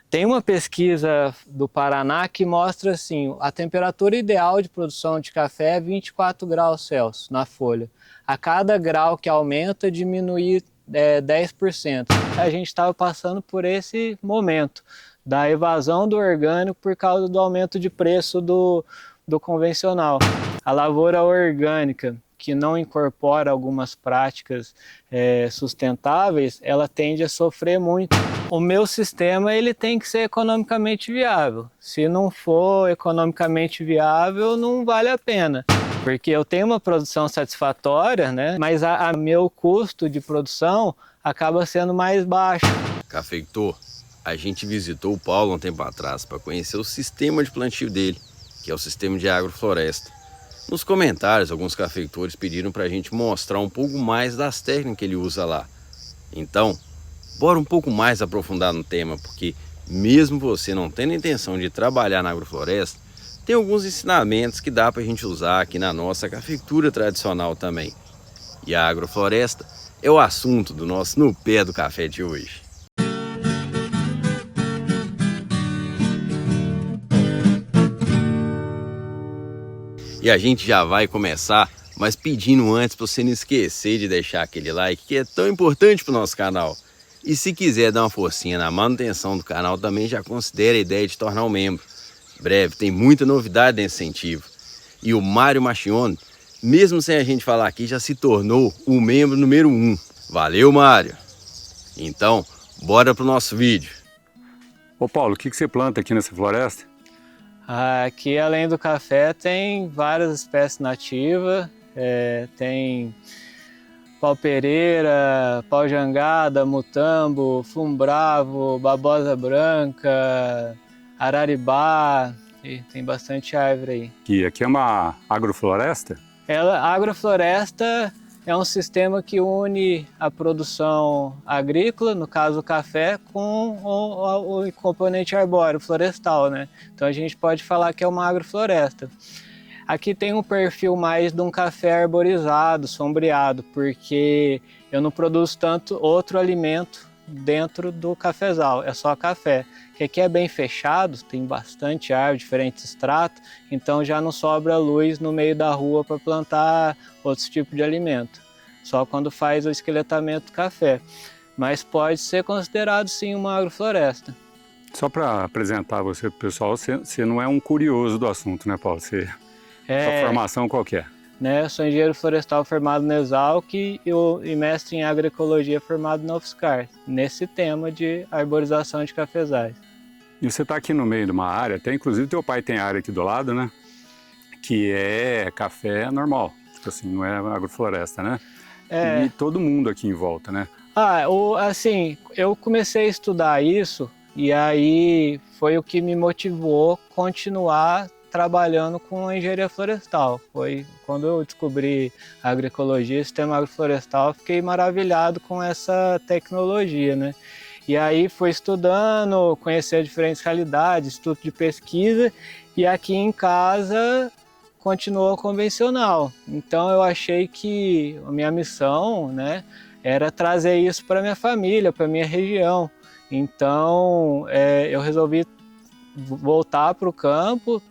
Tem uma pesquisa do Paraná que mostra assim, a temperatura ideal de produção de café é 24 graus Celsius na folha. A cada grau que aumenta, diminui 10%. A gente estava passando por esse momento da evasão do orgânico por causa do aumento de preço do convencional. A lavoura orgânica, que não incorpora algumas práticas sustentáveis, ela tende a sofrer muito. O meu sistema ele tem que ser economicamente viável. Se não for economicamente viável, não vale a pena. Porque eu tenho uma produção satisfatória, né? Mas a meu custo de produção acaba sendo mais baixo. Cafeitor, a gente visitou o Paulo um tempo atrás para conhecer o sistema de plantio dele, que é o sistema de agrofloresta. Nos comentários, alguns cafeicultores pediram para a gente mostrar um pouco mais das técnicas que ele usa lá. Então, bora um pouco mais aprofundar no tema, porque mesmo você não tendo intenção de trabalhar na agrofloresta, tem alguns ensinamentos que dá para a gente usar aqui na nossa cafeicultura tradicional também. E a agrofloresta é o assunto do nosso No Pé do Café de hoje. E a gente já vai começar, mas pedindo antes para você não esquecer de deixar aquele like que é tão importante para o nosso canal. E se quiser dar uma forcinha na manutenção do canal, também já considere a ideia de tornar um membro. Breve, tem muita novidade nesse incentivo. E o Mário Machione, mesmo sem a gente falar aqui, já se tornou o membro número 1. Valeu, Mário! Então, bora pro nosso vídeo. Ô Paulo, o que você planta aqui nessa floresta? Aqui, além do café, tem várias espécies nativas, tem pau-pereira, pau-jangada, mutambo, fumo-bravo, babosa branca, araribá, e tem bastante árvore aí. Que aqui é uma agrofloresta? A agrofloresta é um sistema que une a produção agrícola, no caso o café, com o componente arbóreo, florestal, né? Então a gente pode falar que é uma agrofloresta. Aqui tem um perfil mais de um café arborizado, sombreado, porque eu não produzo tanto outro alimento dentro do cafezal, é só café. Que aqui é bem fechado, tem bastante árvore, diferentes estratos, então já não sobra luz no meio da rua para plantar outros tipos de alimento. Só quando faz o esqueletamento do café. Mas pode ser considerado sim uma agrofloresta. Só para apresentar você para o pessoal, você não é um curioso do assunto, né, Paulo? Sua formação qual que é? Né, eu sou engenheiro florestal formado na Exalc e mestre em agroecologia formado na UFSCar, nesse tema de arborização de cafezais. E você está aqui no meio de uma área, até inclusive teu pai tem área aqui do lado, né? Que é café normal, tipo assim, não é agrofloresta, né? E todo mundo aqui em volta, né? Assim, eu comecei a estudar isso e aí foi o que me motivou a continuar trabalhando com a engenharia florestal. Foi quando eu descobri a agroecologia, sistema agroflorestal, fiquei maravilhado com essa tecnologia, né? E aí fui estudando, conhecer diferentes realidades, estudo de pesquisa, e aqui em casa continuou convencional. Então eu achei que a minha missão, né, era trazer isso para minha família, para minha região. Então eu resolvi voltar para o campo,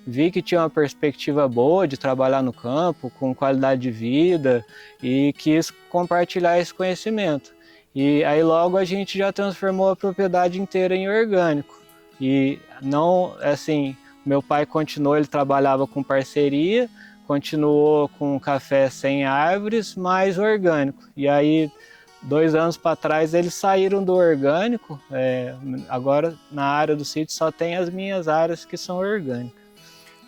vi que tinha uma perspectiva boa de trabalhar no campo, com qualidade de vida, e quis compartilhar esse conhecimento. E aí logo a gente já transformou a propriedade inteira em orgânico. E não, assim, meu pai continuou, ele trabalhava com parceria, continuou com café sem árvores, mas orgânico. E aí, 2 anos para trás, eles saíram do orgânico, agora na área do sítio só tem as minhas áreas que são orgânicas.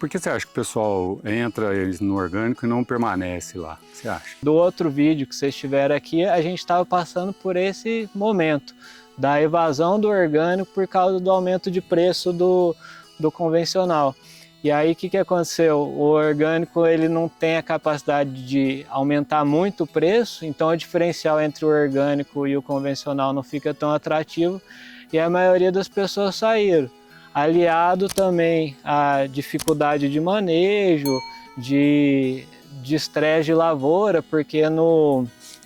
Por que você acha que o pessoal entra no orgânico e não permanece lá? Você acha? Do outro vídeo que vocês tiveram aqui, a gente estava passando por esse momento da evasão do orgânico por causa do aumento de preço do convencional. E aí o que aconteceu? O orgânico ele não tem a capacidade de aumentar muito o preço, então o diferencial entre o orgânico e o convencional não fica tão atrativo e a maioria das pessoas saíram. Aliado também à dificuldade de manejo, de estresse de lavoura, porque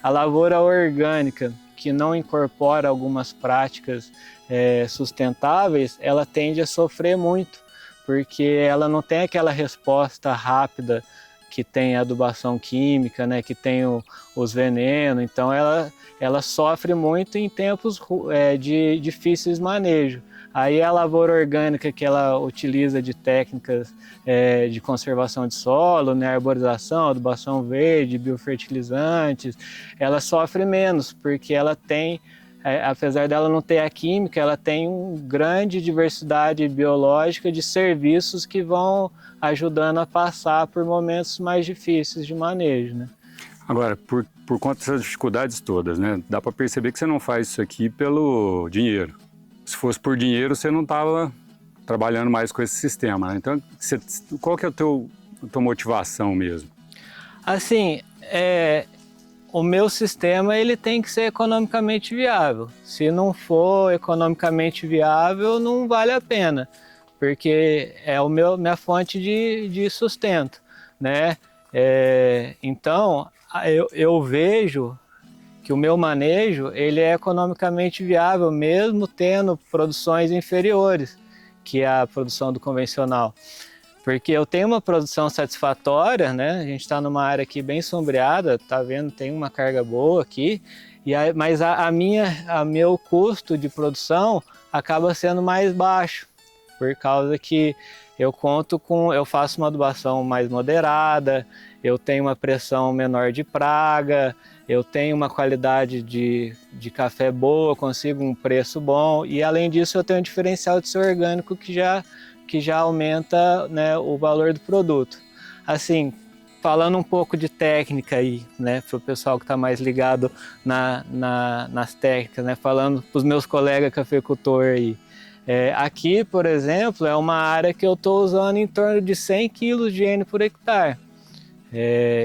a lavoura orgânica que não incorpora algumas práticas sustentáveis, ela tende a sofrer muito, porque ela não tem aquela resposta rápida que tem a adubação química, né, que tem os venenos. Então ela sofre muito em tempos de difíceis manejo. Aí a lavoura orgânica que ela utiliza de técnicas de conservação de solo, né, arborização, adubação verde, biofertilizantes, ela sofre menos, porque ela tem, apesar dela não ter a química, ela tem uma grande diversidade biológica de serviços que vão ajudando a passar por momentos mais difíceis de manejo, né? Agora, por conta dessas dificuldades todas, né, dá para perceber que você não faz isso aqui pelo dinheiro. Se fosse por dinheiro, você não estava trabalhando mais com esse sistema, né? Então, qual que é a tua motivação mesmo? Assim, o meu sistema ele tem que ser economicamente viável. Se não for economicamente viável, não vale a pena, porque é minha fonte de sustento, né? Então, eu vejo que o meu manejo ele é economicamente viável, mesmo tendo produções inferiores que a produção do convencional. Porque eu tenho uma produção satisfatória, né? A gente está numa área aqui bem sombreada, tá vendo? Tem uma carga boa aqui, mas meu custo de produção acaba sendo mais baixo, por causa que eu faço uma adubação mais moderada, eu tenho uma pressão menor de praga, eu tenho uma qualidade de café boa, consigo um preço bom, e além disso eu tenho um diferencial de ser orgânico que já aumenta, né, o valor do produto. Assim, falando um pouco de técnica aí, né, para o pessoal que está mais ligado nas técnicas, né, falando para os meus colegas cafeicultores aí. Aqui, por exemplo, é uma área que eu estou usando em torno de 100 kg de N por hectare.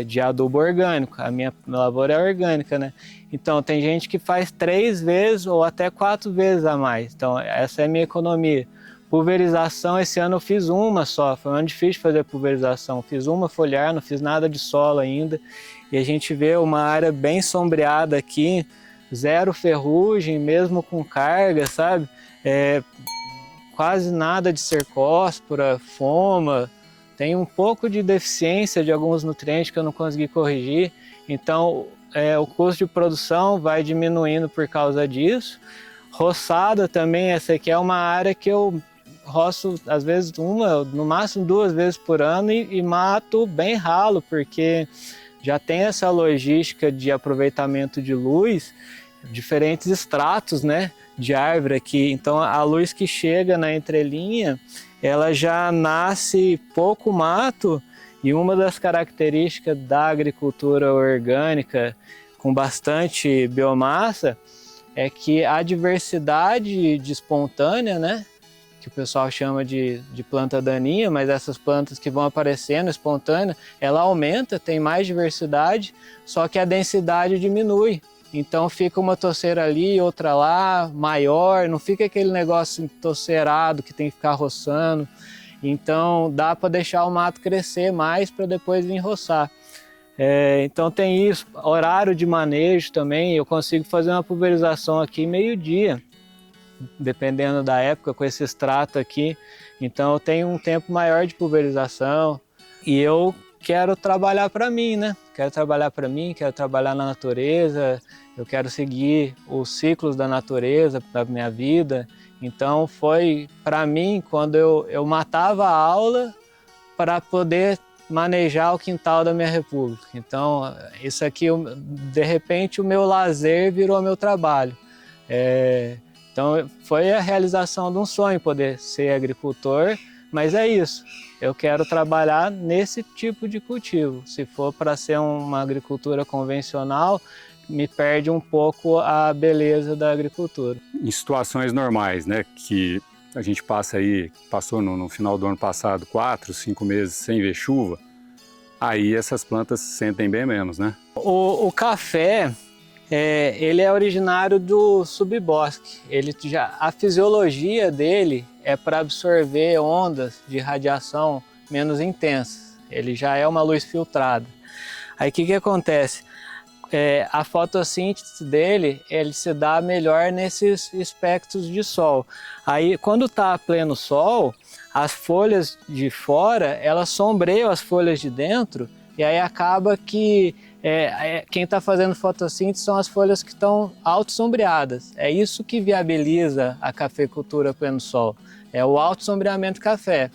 De adubo orgânico. A minha lavoura é orgânica, né? Então tem gente que faz 3 vezes ou até 4 vezes a mais. Então essa é a minha economia. Pulverização, esse ano eu fiz uma só, foi um ano difícil de fazer pulverização. Fiz uma foliar, não fiz nada de solo ainda. E a gente vê uma área bem sombreada aqui, zero ferrugem, mesmo com carga, sabe? Quase nada de cercóspora, foma. Tem um pouco de deficiência de alguns nutrientes que eu não consegui corrigir, então o custo de produção vai diminuindo por causa disso. Roçada também, essa aqui é uma área que eu roço às vezes no máximo 2 vezes por ano e mato bem ralo, porque já tem essa logística de aproveitamento de luz, diferentes estratos, né, de árvore aqui. Então a luz que chega na entrelinha, ela já nasce pouco mato, e uma das características da agricultura orgânica com bastante biomassa é que a diversidade de espontânea, né, que o pessoal chama de planta daninha, mas essas plantas que vão aparecendo espontânea, ela aumenta, tem mais diversidade, só que a densidade diminui. Então fica uma toceira ali, outra lá, maior, não fica aquele negócio toceirado que tem que ficar roçando. Então dá para deixar o mato crescer mais para depois vir roçar. Então tem isso, horário de manejo também, eu consigo fazer uma pulverização aqui meio-dia, dependendo da época, com esse extrato aqui. Então eu tenho um tempo maior de pulverização e eu quero trabalhar para mim, né? Quero trabalhar para mim, quero trabalhar na natureza, eu quero seguir os ciclos da natureza da minha vida. Então foi para mim quando eu matava a aula para poder manejar o quintal da minha república. Então isso aqui, de repente, o meu lazer virou meu trabalho. Então foi a realização de um sonho poder ser agricultor, mas é isso. Eu quero trabalhar nesse tipo de cultivo. Se for para ser uma agricultura convencional, me perde um pouco a beleza da agricultura. Em situações normais, né, que a gente passou no final do ano passado 4, 5 meses sem ver chuva, aí essas plantas se sentem bem menos, né? O café, ele é originário do subbosque. A fisiologia dele é para absorver ondas de radiação menos intensas. Ele já é uma luz filtrada. Aí o que acontece? a fotossíntese dele, ele se dá melhor nesses espectros de sol. Aí, quando está a pleno sol, as folhas de fora, elas sombreiam as folhas de dentro, e aí acaba que quem está fazendo fotossíntese são as folhas que estão autossombreadas. É isso que viabiliza a cafeicultura pleno sol, é o autossombreamento do café.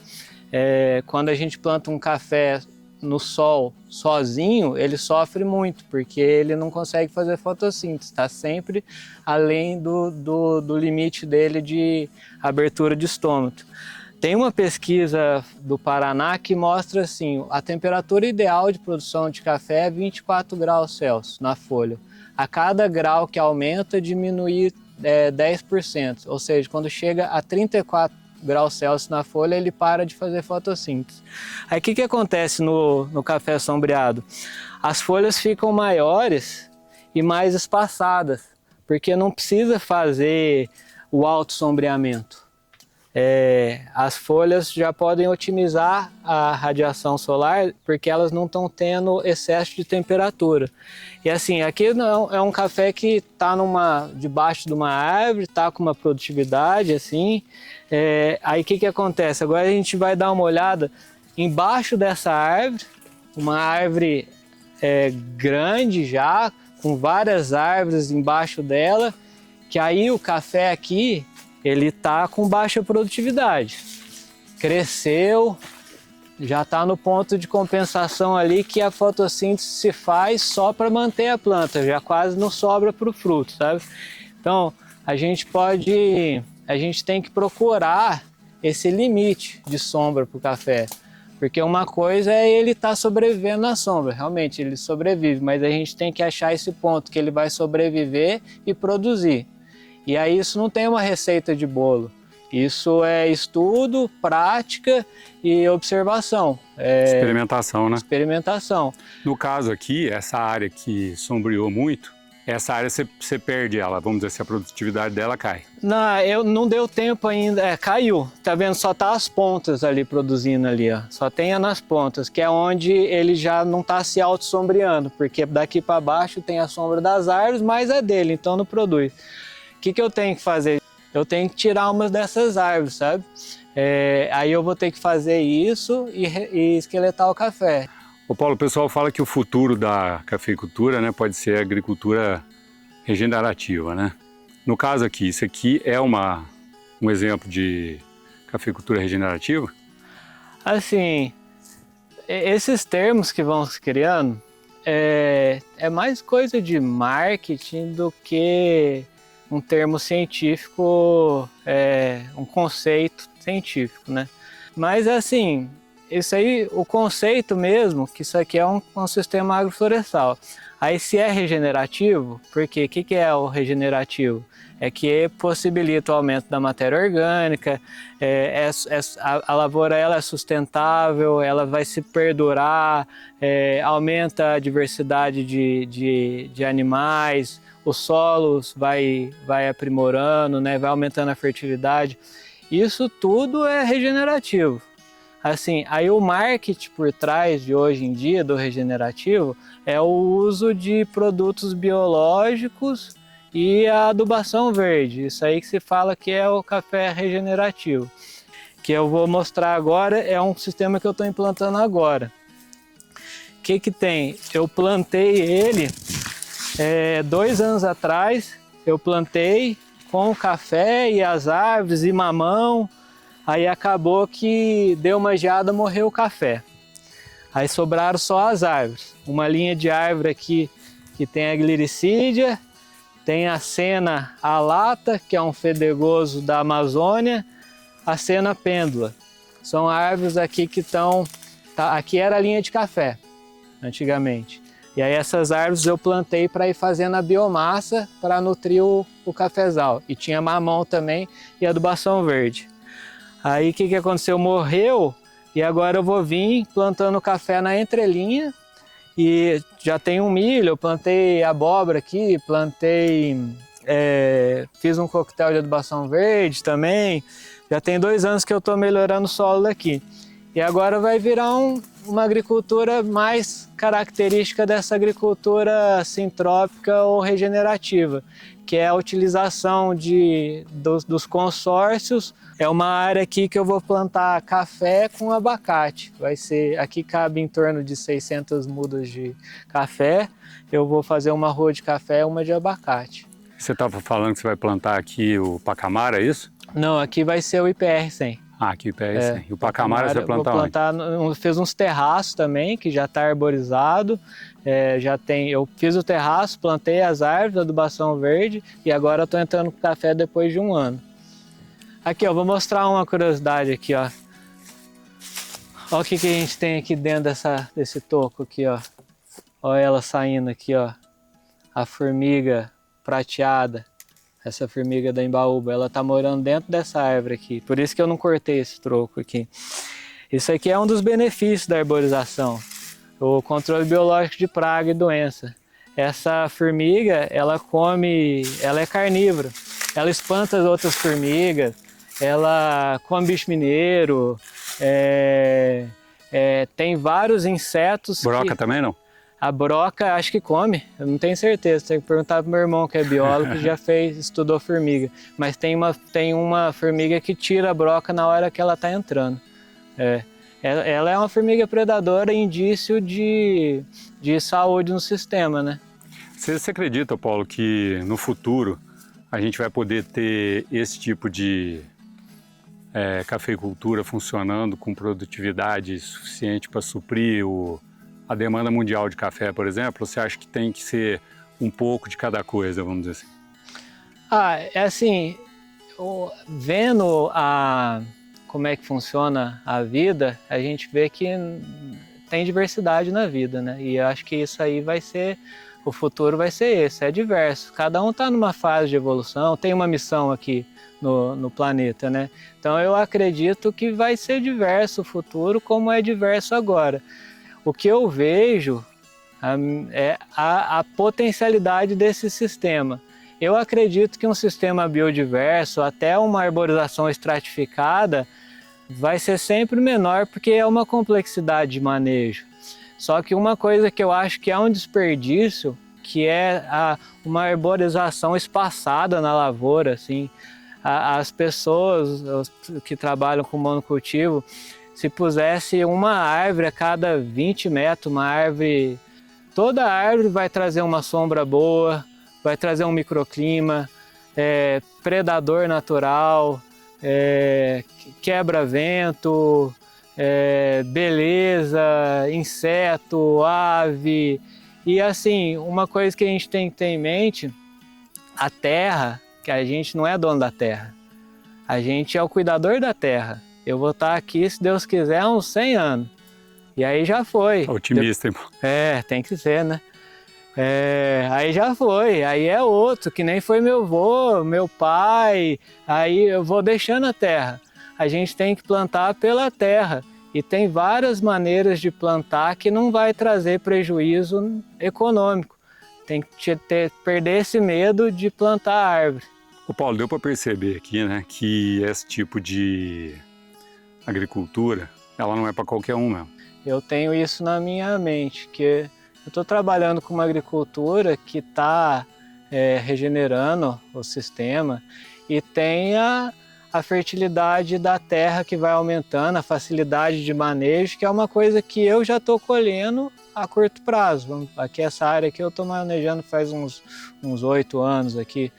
Quando a gente planta um café no sol sozinho, ele sofre muito, porque ele não consegue fazer fotossíntese, está sempre além do limite dele de abertura de estômago. Tem uma pesquisa do Paraná que mostra assim, a temperatura ideal de produção de café é 24 graus Celsius na folha. A cada grau que aumenta, diminui 10%, ou seja, quando chega a 34 graus Celsius na folha, ele para de fazer fotossíntese. Aí o que acontece no café sombreado? As folhas ficam maiores e mais espaçadas, porque não precisa fazer o autossombreamento. As folhas já podem otimizar a radiação solar porque elas não estão tendo excesso de temperatura. E assim, aqui não, é um café que está debaixo de uma árvore, está com uma produtividade assim. Aí o que acontece? Agora a gente vai dar uma olhada embaixo dessa árvore, uma árvore grande já, com várias árvores embaixo dela, que aí o café aqui, ele está com baixa produtividade. Cresceu, já está no ponto de compensação ali que a fotossíntese se faz só para manter a planta, já quase não sobra para o fruto, sabe? Então, a gente tem que procurar esse limite de sombra para o café. Porque uma coisa é ele estar sobrevivendo na sombra, realmente ele sobrevive, mas a gente tem que achar esse ponto que ele vai sobreviver e produzir. E aí isso não tem uma receita de bolo, isso é estudo, prática e observação. Experimentação, né? Experimentação. No caso aqui, essa área que sombreou muito, essa área você perde ela, vamos dizer, se a produtividade dela cai. Não deu tempo ainda, caiu, tá vendo? Só tá as pontas ali produzindo ali, ó. Só tem nas pontas, que é onde ele já não tá se auto-sombreando, porque daqui para baixo tem a sombra das árvores, mas é dele, então não produz. O que eu tenho que fazer? Eu tenho que tirar umas dessas árvores, sabe? Aí eu vou ter que fazer isso e esqueletar o café. Ô Paulo, o pessoal fala que o futuro da cafeicultura, né, pode ser a agricultura regenerativa, né? No caso aqui, isso aqui é um exemplo de cafeicultura regenerativa? Assim, esses termos que vão se criando é mais coisa de marketing do que um termo científico, um conceito científico, né? Mas assim, isso aí, o conceito mesmo, que isso aqui é um sistema agroflorestal. Aí se é regenerativo, porque o que é o regenerativo? É que possibilita o aumento da matéria orgânica, a lavoura ela é sustentável, ela vai se perdurar, aumenta a diversidade de animais, os solos vai aprimorando, né, vai aumentando a fertilidade. Isso tudo é regenerativo. Assim, aí o marketing por trás de hoje em dia do regenerativo é o uso de produtos biológicos e a adubação verde. Isso aí que se fala que é o café regenerativo. Que eu vou mostrar agora, é um sistema que eu estou implantando agora. O que tem? Eu plantei ele 2 anos atrás, eu plantei com o café e as árvores e mamão. Aí acabou que deu uma geada, morreu o café. Aí sobraram só as árvores. Uma linha de árvore aqui que tem a gliricídia, tem a sena alata, que é um fedegoso da Amazônia, a sena pêndula. São árvores aqui que estão... aqui era a linha de café, antigamente. E aí essas árvores eu plantei para ir fazendo a biomassa para nutrir o cafezal. E tinha mamão também e adubação verde. Aí o que aconteceu? Morreu e agora eu vou vir plantando café na entrelinha e já tem um milho, eu plantei abóbora aqui, fiz um coquetel de adubação verde também. Já tem 2 anos que eu estou melhorando o solo daqui. E agora vai virar uma agricultura mais característica dessa agricultura sintrópica ou regenerativa, que é a utilização dos consórcios. É uma área aqui que eu vou plantar café com abacate. Aqui cabe em torno de 600 mudas de café. Eu vou fazer uma rua de café e uma de abacate. Você estava falando que você vai plantar aqui o pacamara, é isso? Não, aqui vai ser o IPR-100. Ah, aqui o IPR-100. E o pacamara você vai plantar onde? Fiz uns terraços também, que já está arborizado. Eu fiz o terraço, plantei as árvores, adubação verde, e agora estou entrando com café depois de um ano. Aqui, ó, vou mostrar uma curiosidade aqui, ó. Olha o que a gente tem aqui dentro desse toco aqui, ó. Olha ela saindo aqui, ó. A formiga prateada. Essa formiga da Embaúba, ela tá morando dentro dessa árvore aqui. Por isso que eu não cortei esse troco aqui. Isso aqui é um dos benefícios da arborização. O controle biológico de praga e doença. Essa formiga, ela é carnívora. Ela espanta as outras formigas, ela come bicho mineiro, tem vários insetos. Broca também não? A broca acho que come, eu não tenho certeza, tem que perguntar pro meu irmão que é biólogo, que já estudou formiga. Mas tem uma formiga que tira a broca na hora que ela está entrando. Ela é uma formiga predadora, indício de saúde no sistema, né? Você acredita, Paulo, que no futuro a gente vai poder ter esse tipo de cafeicultura funcionando com produtividade suficiente para suprir a demanda mundial de café, por exemplo? Ou você acha que tem que ser um pouco de cada coisa, vamos dizer assim? É assim, vendo como é que funciona a vida, a gente vê que tem diversidade na vida, né? E eu acho que isso aí o futuro vai ser esse, é diverso. Cada um está numa fase de evolução, tem uma missão aqui no planeta, né? Então eu acredito que vai ser diverso o futuro, como é diverso agora. O que eu vejo é a potencialidade desse sistema. Eu acredito que um sistema biodiverso, até uma arborização estratificada, vai ser sempre menor, porque é uma complexidade de manejo. Só que uma coisa que eu acho que é um desperdício, que é uma arborização espaçada na lavoura, assim. As pessoas que trabalham com monocultivo, se pusesse uma árvore a cada 20 metros, toda árvore vai trazer uma sombra boa, vai trazer um microclima, predador natural, quebra-vento, beleza, inseto, ave. E assim, uma coisa que a gente tem que ter em mente, a terra, que a gente não é dono da terra, a gente é o cuidador da terra. Eu vou estar aqui, se Deus quiser, há uns 100 anos. E aí já foi. Otimista, irmão. Tem que ser, né? Aí já foi. Aí é outro, que nem foi meu avô, meu pai. Aí eu vou deixando a terra. A gente tem que plantar pela terra. E tem várias maneiras de plantar que não vai trazer prejuízo econômico. Tem que perder esse medo de plantar árvore. Ô Paulo, deu para perceber aqui, né, que esse tipo de agricultura, ela não é para qualquer um mesmo. Eu tenho isso na minha mente, que eu estou trabalhando com uma agricultura que está regenerando o sistema e tem a fertilidade da terra que vai aumentando, a facilidade de manejo, que é uma coisa que eu já estou colhendo a curto prazo. Aqui essa área que eu estou manejando faz uns 8 anos aqui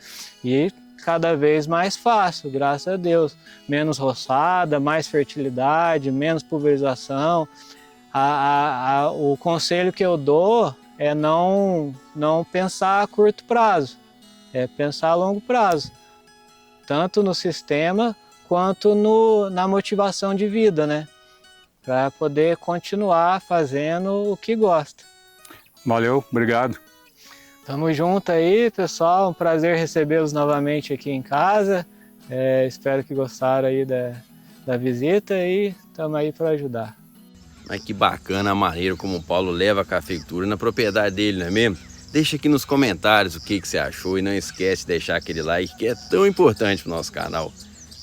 e cada vez mais fácil, graças a Deus. Menos roçada, mais fertilidade, menos pulverização. O conselho que eu dou é não pensar a curto prazo, é pensar a longo prazo, tanto no sistema quanto na motivação de vida, né? Para poder continuar fazendo o que gosta. Valeu, obrigado. Tamo junto aí, pessoal. Um prazer recebê-los novamente aqui em casa. Espero que gostaram aí da visita e estamos aí para ajudar. Mas que bacana a maneira como o Paulo leva a cafeicultura na propriedade dele, não é mesmo? Deixa aqui nos comentários o que você achou e não esquece de deixar aquele like que é tão importante para o nosso canal.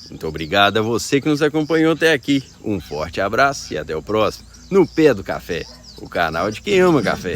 Muito obrigado a você que nos acompanhou até aqui. Um forte abraço e até o próximo. No Pé do Café, o canal de quem ama café.